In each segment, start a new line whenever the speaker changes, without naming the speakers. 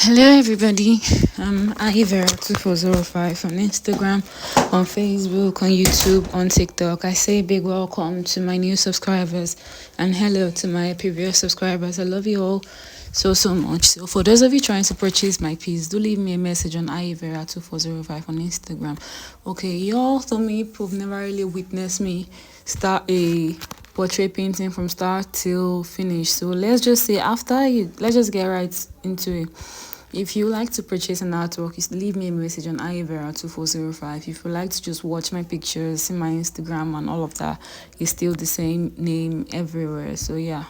Hello, everybody. I'm Ivera2405 on Instagram, on Facebook, on YouTube, on TikTok. I say a big welcome to my new subscribers and hello to my previous subscribers. I love you all so much. So, for those of you trying to purchase my piece, do leave me a message on Ivera2405 on Instagram. Okay, y'all, some people have never really witnessed me start a portrait painting from start till finish. So let's just say let's just get right into it. If you like to purchase an artwork, just leave me a message on Ivera2405. If you like to just watch my pictures, see my Instagram and all of that, it's still the same name everywhere. So yeah,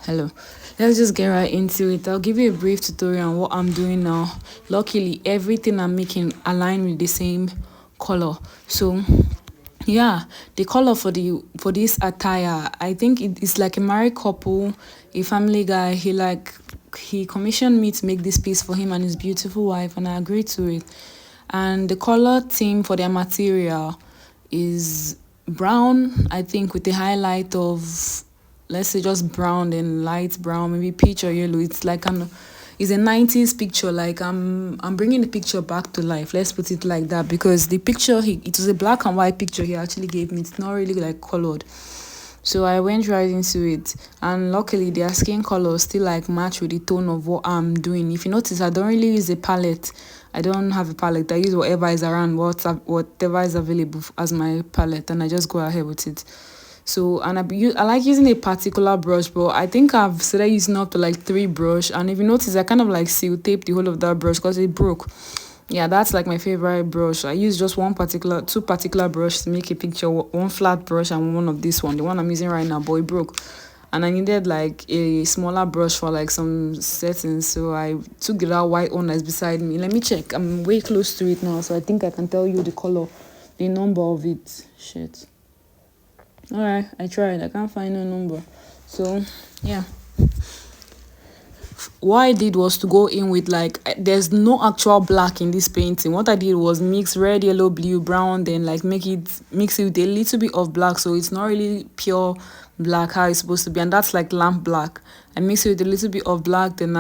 hello. Let's just get right into it. I'll give you a brief tutorial on what I'm doing now. Luckily, everything I'm making align with the same color. So yeah, the color for this attire, I think it's like a married couple, a family guy. He commissioned me to make this piece for him and his beautiful wife, and I agreed to it. And the color theme for their material is brown, I think, with the highlight of, let's say, just brown and light brown, maybe peach or yellow. It's a 90s picture. Like I'm bringing the picture back to life. Let's put it like that, because the picture it was a black and white picture he actually gave me. It's not really like colored. So I went right into it, and luckily their skin color still like match with the tone of what I'm doing. If you notice, I don't really use a palette. I don't have a palette. I use whatever is around, whatever is available as my palette, and I just go ahead with it. So, and I like using a particular brush, but I think I've started using up to like 3 brush. And if you notice, I kind of like seal tape the whole of that brush because it broke. Yeah, that's like my favorite brush. I use just two particular brush to make a picture. One flat brush and one of this one, the one I'm using right now, but it broke. And I needed like a smaller brush for like some settings. So I took that white one that's beside me. Let me check. I'm way close to it now, so I think I can tell you the color, the number of it. Shit. Alright, I tried. I can't find no number. So yeah, what I did was to go in with like, there's no actual black in this painting. What I did was mix red, yellow, blue, brown, then like mix it with a little bit of black, so it's not really pure black how it's supposed to be, and that's like lamp black. I mix it with a little bit of black, then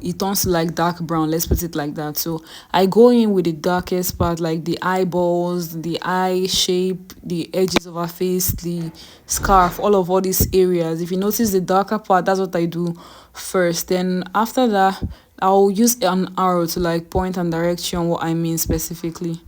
it turns to like dark brown, let's put it like that. So I go in with the darkest part, like the eyeballs, the eye shape, the edges of her face, the scarf, all these areas. If you notice the darker part, that's what I do first. Then after that, I'll use an arrow to like point and direct you on what I mean specifically.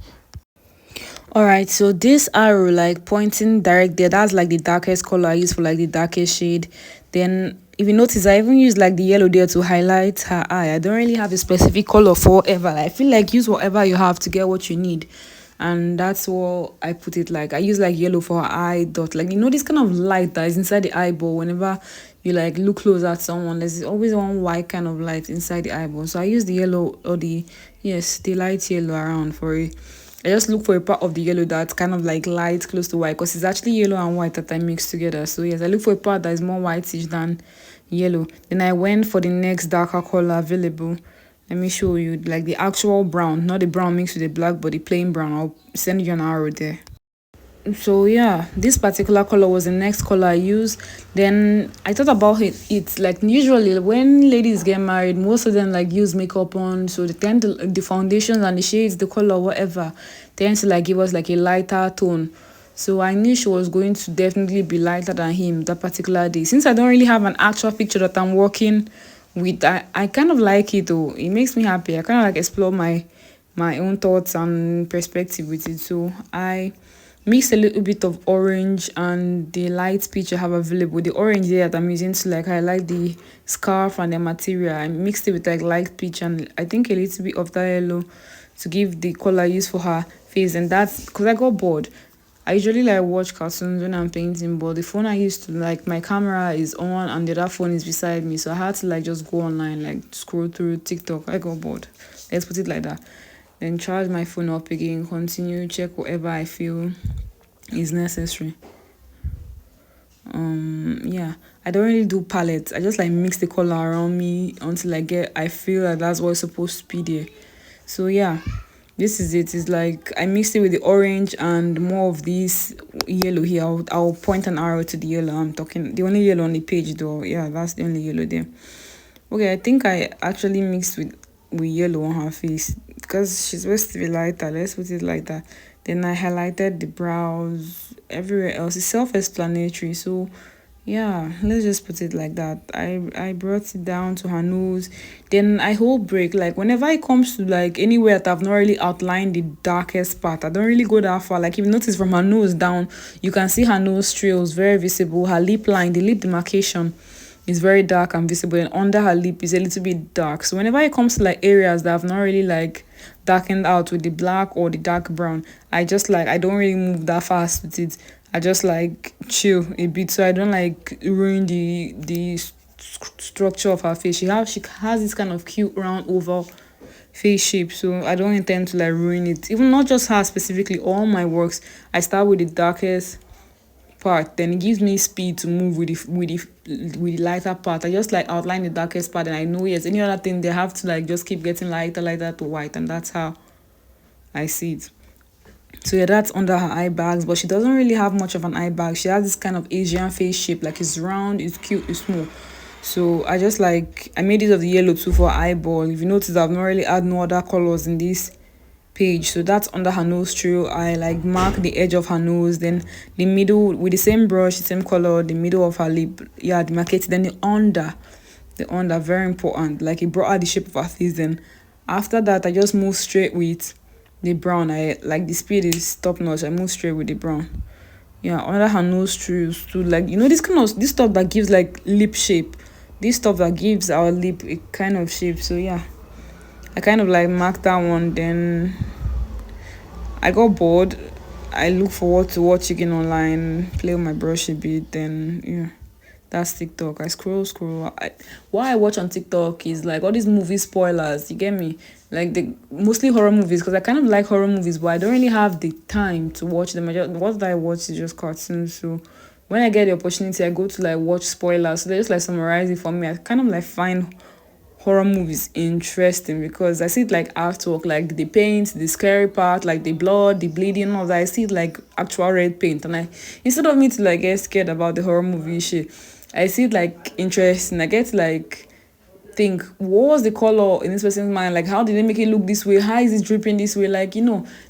Alright, so this arrow like pointing direct there, that's like the darkest color I use for like the darkest shade. Then if you notice, I even use like the yellow there to highlight her eye. I don't really have a specific color for whatever. I feel like use whatever you have to get what you need. And that's what I put it like. I use like yellow for her eye dot. Like, you know, this kind of light that is inside the eyeball. Whenever you like look close at someone, there's always one white kind of light inside the eyeball. So I use the yellow or the light yellow around for it. I just look for a part of the yellow that's kind of like light close to white, because it's actually yellow and white that I mix together. So yes, I look for a part that is more whitish than yellow. Then I went for the next darker color available. Let me show you like the actual brown, not the brown mixed with the black, but the plain brown. I'll send you an arrow there. So yeah, this particular color was the next color I used. Then I thought about it. It's like usually when ladies get married, most of them like use makeup on, so they tend to, the foundations and the shades, the color, whatever, tends to like give us like a lighter tone. So I knew she was going to definitely be lighter than him that particular day. Since I don't really have an actual picture that I'm working with, I kind of like it though. It makes me happy. I kind of like explore my own thoughts and perspective with it. So I mix a little bit of orange and the light peach I have available. The orange there that I'm using to like highlight the scarf and the material, I mixed it with like light peach and I think a little bit of that yellow to give the color I use for her face. And that's because I got bored. I usually like watch cartoons when I'm painting, but the phone I used to like, my camera is on and the other phone is beside me, so I had to like just go online, like scroll through TikTok. I got bored. Let's put it like that. Then charge my phone up again, continue, check whatever I feel is necessary. Yeah, I don't really do palettes. I just like mix the color around me until I feel like that's what's supposed to be there. So yeah, this is it. It's like I mixed it with the orange and more of this yellow here. I'll point an arrow to the yellow I'm talking, the only yellow on the page though. Yeah, that's the only yellow there. Okay, I think I actually mixed with with yellow on her face because she's supposed to be lighter. Let's put it like that. Then I highlighted the brows. Everywhere else is self-explanatory. So yeah, let's just put it like that. I brought it down to her nose. Then I hold break. Like whenever it comes to like anywhere that I've not really outlined the darkest part, I don't really go that far. Like if you notice from her nose down, you can see her nose trails very visible. Her lip line, the lip demarcation is very dark and visible, and under her lip is a little bit dark. So whenever it comes to like areas that I've not really like darkened out with the black or the dark brown, I just like I don't really move that fast with it. I just like chill a bit so I don't like ruin the structure of her face. She has this kind of cute round oval face shape, so I don't intend to like ruin it. Even not just her specifically, all my works I start with the darkest part, then it gives me speed to move with the lighter part. I just like outline the darkest part, and I know yes, any other thing they have to like just keep getting lighter to white, and that's how I see it. So yeah, that's under her eye bags, but she doesn't really have much of an eye bag. She has this kind of Asian face shape, like it's round, it's cute, it's small. So I just like I made it of the yellow too for eyeball. If you notice, I've not really add no other colors in this page. So that's under her nose trail. I like mark the edge of her nose, then the middle with the same brush, the same color, the middle of her lip. Yeah, demarcate it. Then the under very important. Like it brought out the shape of her face. Then after that, I just move straight with the brown. I like the speed is top notch. I move straight with the brown. Yeah, under her nose trails too. Like this kind of this stuff that gives like lip shape. This stuff that gives our lip a kind of shape. So yeah, I kind of like marked that one. Then I got bored. I look forward to watch again online, play with my brush a bit. Then yeah, that's TikTok. I scroll. What I watch on TikTok is like all these movie spoilers. You get me? Like the mostly horror movies because I kind of like horror movies, but I don't really have the time to watch them. What I watch is just cartoons. So when I get the opportunity, I go to like watch spoilers. So they just like summarize it for me. I kind of like find horror movies interesting because I see it like artwork, like the paint, the scary part, like the blood, the bleeding, all that. I see it like actual red paint, and I instead of me to like get scared about the horror movie shit, I see it like interesting. I get to, like think what was the color in this person's mind, like how did they make it look this way, how is it dripping this way, like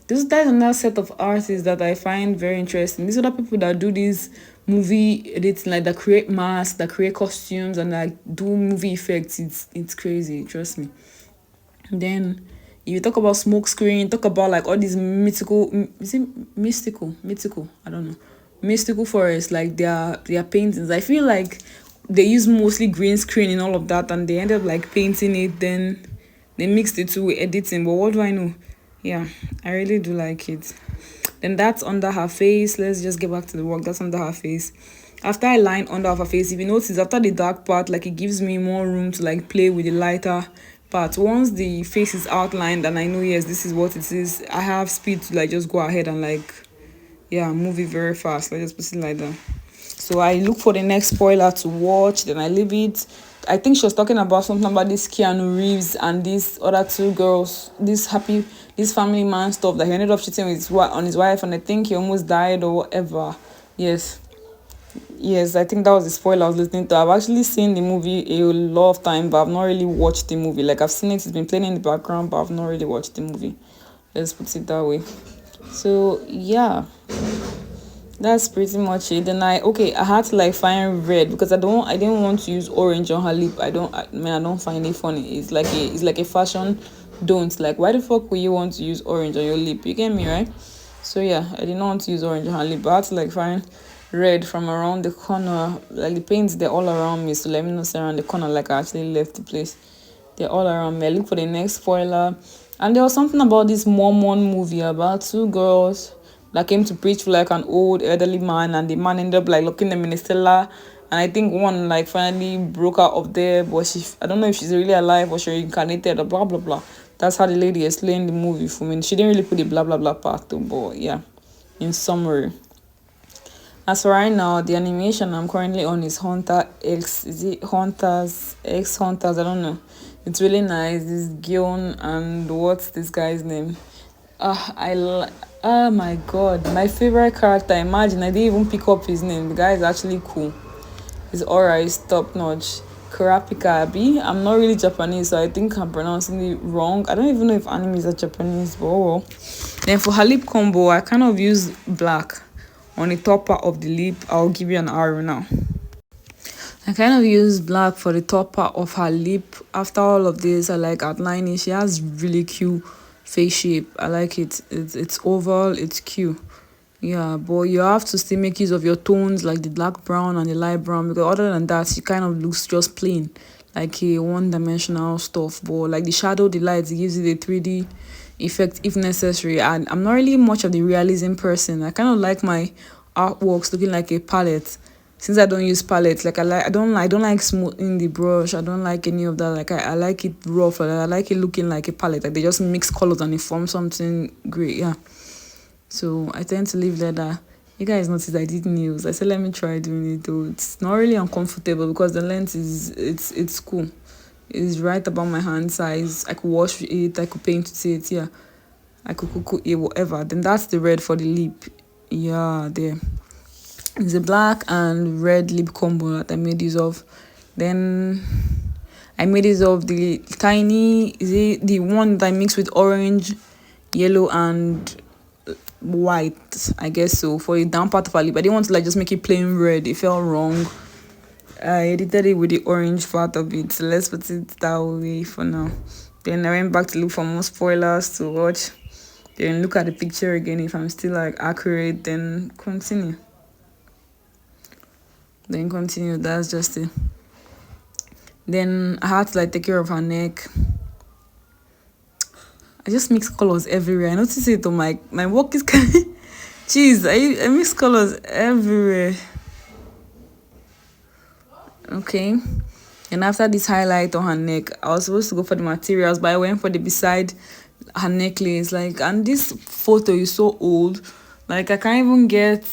there's another set of artists that I find very interesting. These other people that do this movie editing, like that create masks, that create costumes, and like do movie effects. It's crazy, trust me. Then if you talk about smoke screen, talk about like all these is it mystical, I don't know, mystical forests, like their paintings. I feel like they use mostly green screen and all of that, and they end up like painting it, then they mixed the two with editing. But what do I know? Yeah, I really do like it. Then that's under her face. Let's just get back to the work. That's under her face. After I line under her face, if you notice, after the dark part, like it gives me more room to like play with the lighter part. Once the face is outlined and I know yes, this is what it is, I have speed to like just go ahead and like yeah, move it very fast. Like just put it like that. So I look for the next spoiler to watch, then I leave it. I think she was talking about something about this Keanu Reeves and these other two girls, this family man stuff that he ended up cheating with on his wife, and I think he almost died or whatever. Yes, yes, I think that was the spoiler I was listening to. I've actually seen the movie a lot of time, but I've not really watched the movie. Like I've seen it, it's been playing in the background, but I've not really watched the movie. Let's put it that way. So yeah, that's pretty much it. Then I had to like find red because I didn't want to use orange on her lip. I don't find it funny. It's like a fashion don't. Like why the fuck would you want to use orange on your lip? You get me, right? So yeah, I did not want to use orange on her lip, but I had to like find red from around the corner. Like the paints they're all around me, so let me not say around the corner like I actually left the place. They're all around me. I look for the next spoiler. And there was something about this Mormon movie about two girls that came to preach for like an old elderly man, and the man ended up like locking them in a cellar. And I think one like finally broke out of there, but I don't know if she's really alive or she reincarnated or blah blah blah. That's how the lady explained the movie for me. She didn't really put the blah blah blah part though, but yeah, in summary. As for right now, the animation I'm currently on is Hunter X. Is it Hunters X Hunters? I don't know. It's really nice. This Gion and what's this guy's name? Oh my god, my favorite character. Imagine I didn't even pick up his name. The guy is actually cool. His aura is top notch. Kurapika B. I'm not really Japanese, so I think I'm pronouncing it wrong. I don't even know if animes are Japanese, but oh well. Then for her lip combo, I kind of use black on the top part of the lip. I'll give you an arrow now. I kind of use black for the top part of her lip. After all of this, I like outlining. She has really cute face shape. I like it. It's oval. It's cute. Yeah, but you have to still make use of your tones like the dark brown and the light brown, because other than that, she kind of looks just plain, like a one-dimensional stuff. But like the shadow, the light, it gives you the 3D effect if necessary. And I'm not really much of the realism person. I kind of like my artworks looking like a palette. Since I don't use palettes, like I don't like smoothing the brush. I don't like any of that. Like I like it rough. I like it looking like a palette. Like they just mix colors and they form something great. Yeah. So I tend to leave leather. You guys noticed I did nails. I said let me try doing it though. It's not really uncomfortable because the length is it's cool. It's right about my hand size. I could wash it, I could paint it, yeah. I could cook it, whatever. Then that's the red for the lip. Yeah, there. It's a black and red lip combo that I made use of. Then I made use of the tiny, is it the one that I mixed with orange, yellow, and white, I guess so, for the down part of her lip. I didn't want to like just make it plain red. It felt wrong. I edited it with the orange part of it. So let's put it that way for now. Then I went back to look for more spoilers to watch. Then look at the picture again. If I'm still like accurate, then continue. Then continue. That's just it. Then I had to like take care of her neck. I just mix colors everywhere. I noticed it on my work is kind of jeez, I mix colors everywhere. Okay. And after this highlight on her neck, I was supposed to go for the materials, but I went for the beside her necklace. Like, and this photo is so old. Like, I can't even get,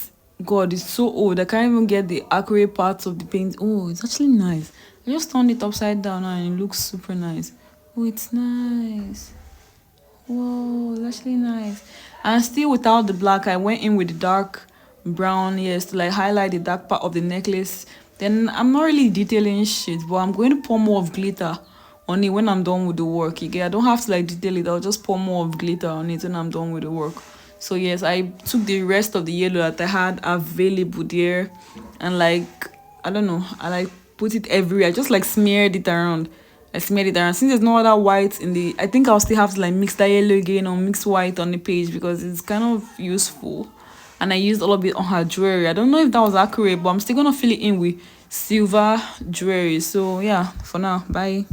God, it's so old. I can't even get the accurate parts of the paint. Oh, it's actually nice. I just turned it upside down now and it looks super nice. Oh, it's nice. Whoa, it's actually nice. And still without the black, I went in with the dark brown, yes, to like highlight the dark part of the necklace. Then I'm not really detailing shit, but I'm going to pour more of glitter on it when I'm done with the work. Okay, I don't have to like detail it. I'll just pour more of glitter on it when I'm done with the work. So yes, I took the rest of the yellow that I had available there, and like I don't know, I like put it everywhere. I just like smeared it around. I smeared it around. Since there's no other white in the, I think I'll still have to like mix that yellow again or mix white on the page because it's kind of useful. And I used all of it on her jewelry. I don't know if that was accurate, but I'm still gonna fill it in with silver jewelry. So yeah, for now, bye.